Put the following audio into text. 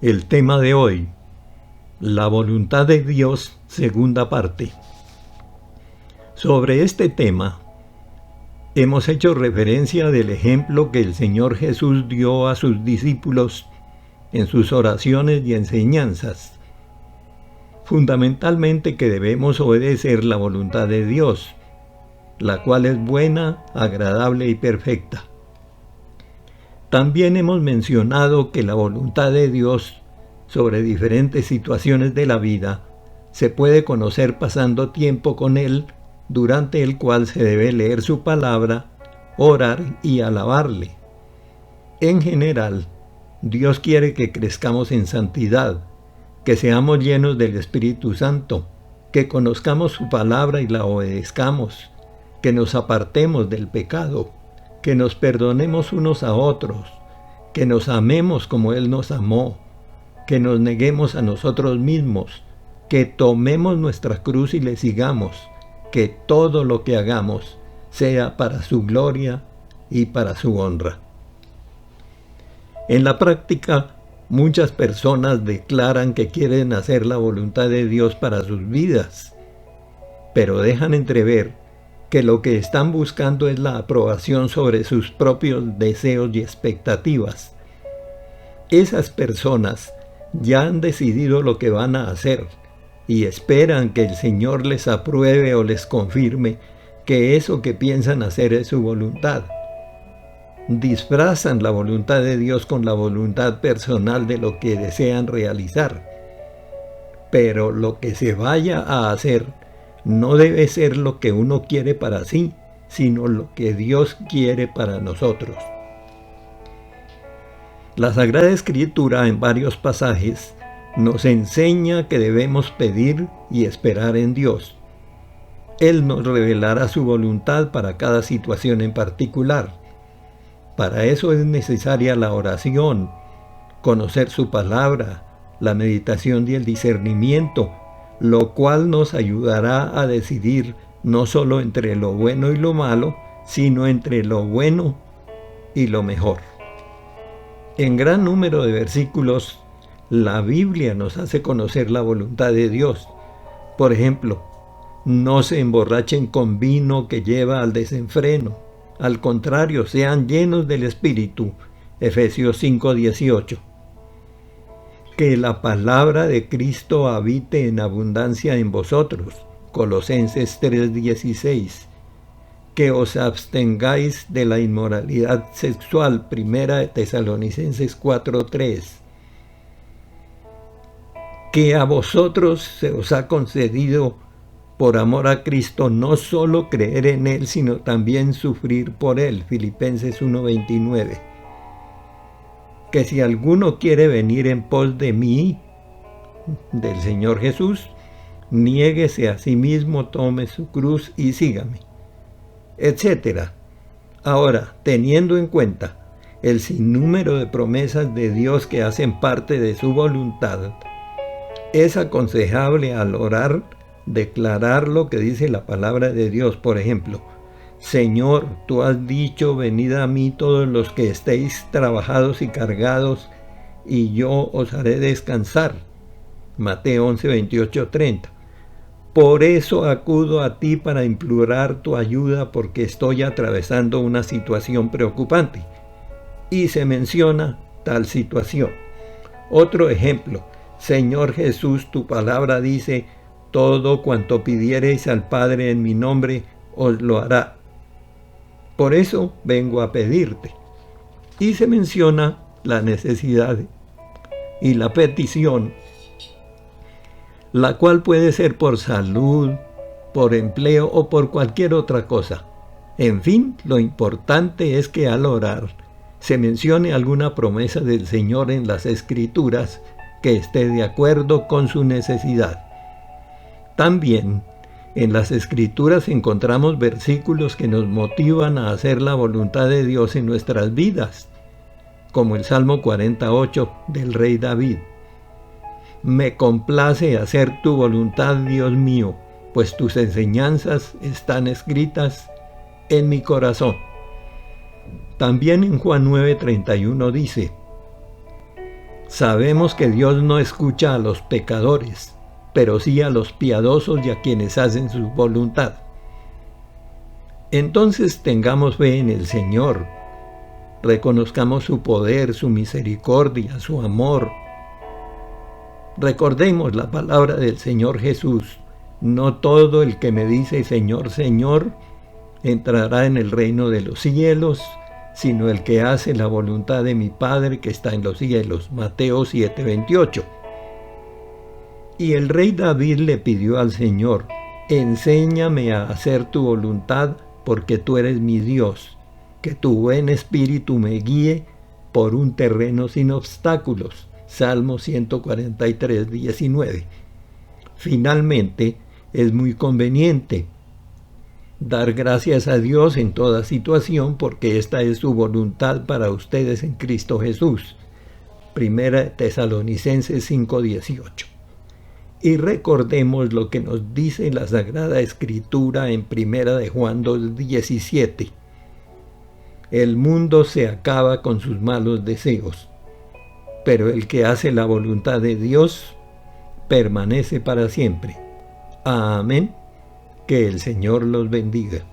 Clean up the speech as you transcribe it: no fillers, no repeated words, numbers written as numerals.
El tema de hoy, la voluntad de Dios, segunda parte. Sobre este tema, hemos hecho referencia del ejemplo que el Señor Jesús dio a sus discípulos en sus oraciones y enseñanzas. Fundamentalmente que debemos obedecer la voluntad de Dios, la cual es buena, agradable y perfecta. También hemos mencionado que la voluntad de Dios sobre diferentes situaciones de la vida se puede conocer pasando tiempo con Él, durante el cual se debe leer su palabra, orar y alabarle. En general, Dios quiere que crezcamos en santidad, que seamos llenos del Espíritu Santo, que conozcamos su palabra y la obedezcamos, que nos apartemos del pecado, que nos perdonemos unos a otros, que nos amemos como Él nos amó, que nos neguemos a nosotros mismos, que tomemos nuestra cruz y le sigamos, que todo lo que hagamos sea para su gloria y para su honra. En la práctica, muchas personas declaran que quieren hacer la voluntad de Dios para sus vidas, pero dejan entrever que lo que están buscando es la aprobación sobre sus propios deseos y expectativas. Esas personas ya han decidido lo que van a hacer y esperan que el Señor les apruebe o les confirme que eso que piensan hacer es su voluntad. Disfrazan la voluntad de Dios con la voluntad personal de lo que desean realizar. Pero lo que se vaya a hacer no debe ser lo que uno quiere para sí, sino lo que Dios quiere para nosotros. La Sagrada Escritura, en varios pasajes, nos enseña que debemos pedir y esperar en Dios. Él nos revelará su voluntad para cada situación en particular. Para eso es necesaria la oración, conocer su palabra, la meditación y el discernimiento, lo cual nos ayudará a decidir no solo entre lo bueno y lo malo, sino entre lo bueno y lo mejor. En gran número de versículos, la Biblia nos hace conocer la voluntad de Dios. Por ejemplo, no se emborrachen con vino que lleva al desenfreno. Al contrario, sean llenos del Espíritu. Efesios 5:18. Que la palabra de Cristo habite en abundancia en vosotros. Colosenses 3:16. Que os abstengáis de la inmoralidad sexual. Primera de Tesalonicenses 4:3. Que a vosotros se os ha concedido por amor a Cristo no solo creer en Él, sino también sufrir por Él. Filipenses 1:29. Que si alguno quiere venir en pos de mí, del Señor Jesús, niéguese a sí mismo, tome su cruz y sígame, etc. Ahora, teniendo en cuenta el sinnúmero de promesas de Dios que hacen parte de su voluntad, es aconsejable al orar declarar lo que dice la palabra de Dios. Por ejemplo, Señor, tú has dicho, venid a mí todos los que estéis trabajados y cargados, y yo os haré descansar. Mateo 11:28-30. Por eso acudo a ti para implorar tu ayuda, porque estoy atravesando una situación preocupante. Y se menciona tal situación. Otro ejemplo, Señor Jesús, tu palabra dice, todo cuanto pidiereis al Padre en mi nombre, os lo hará. Por eso vengo a pedirte. Y se menciona la necesidad y la petición, la cual puede ser por salud, por empleo o por cualquier otra cosa. En fin, lo importante es que al orar se mencione alguna promesa del Señor en las Escrituras que esté de acuerdo con su necesidad. También en las Escrituras encontramos versículos que nos motivan a hacer la voluntad de Dios en nuestras vidas, como el Salmo 48 del rey David. Me complace hacer tu voluntad, Dios mío, pues tus enseñanzas están escritas en mi corazón. También en Juan 9:31 dice, Sabemos que Dios no escucha a los pecadores, pero sí a los piadosos y a quienes hacen su voluntad. Entonces tengamos fe en el Señor, reconozcamos su poder, su misericordia, su amor. Recordemos la palabra del Señor Jesús: no todo el que me dice Señor, Señor, entrará en el reino de los cielos, sino el que hace la voluntad de mi Padre que está en los cielos. Mateo 7:28. Y el rey David le pidió al Señor: enséñame a hacer tu voluntad, porque tú eres mi Dios, que tu buen espíritu me guíe por un terreno sin obstáculos. Salmo 143:19. Finalmente, es muy conveniente dar gracias a Dios en toda situación, porque esta es su voluntad para ustedes en Cristo Jesús. Primera Tesalonicenses 5:18. Y recordemos lo que nos dice la Sagrada Escritura en Primera de Juan 2:17. El mundo se acaba con sus malos deseos, pero el que hace la voluntad de Dios permanece para siempre. Amén. Que el Señor los bendiga.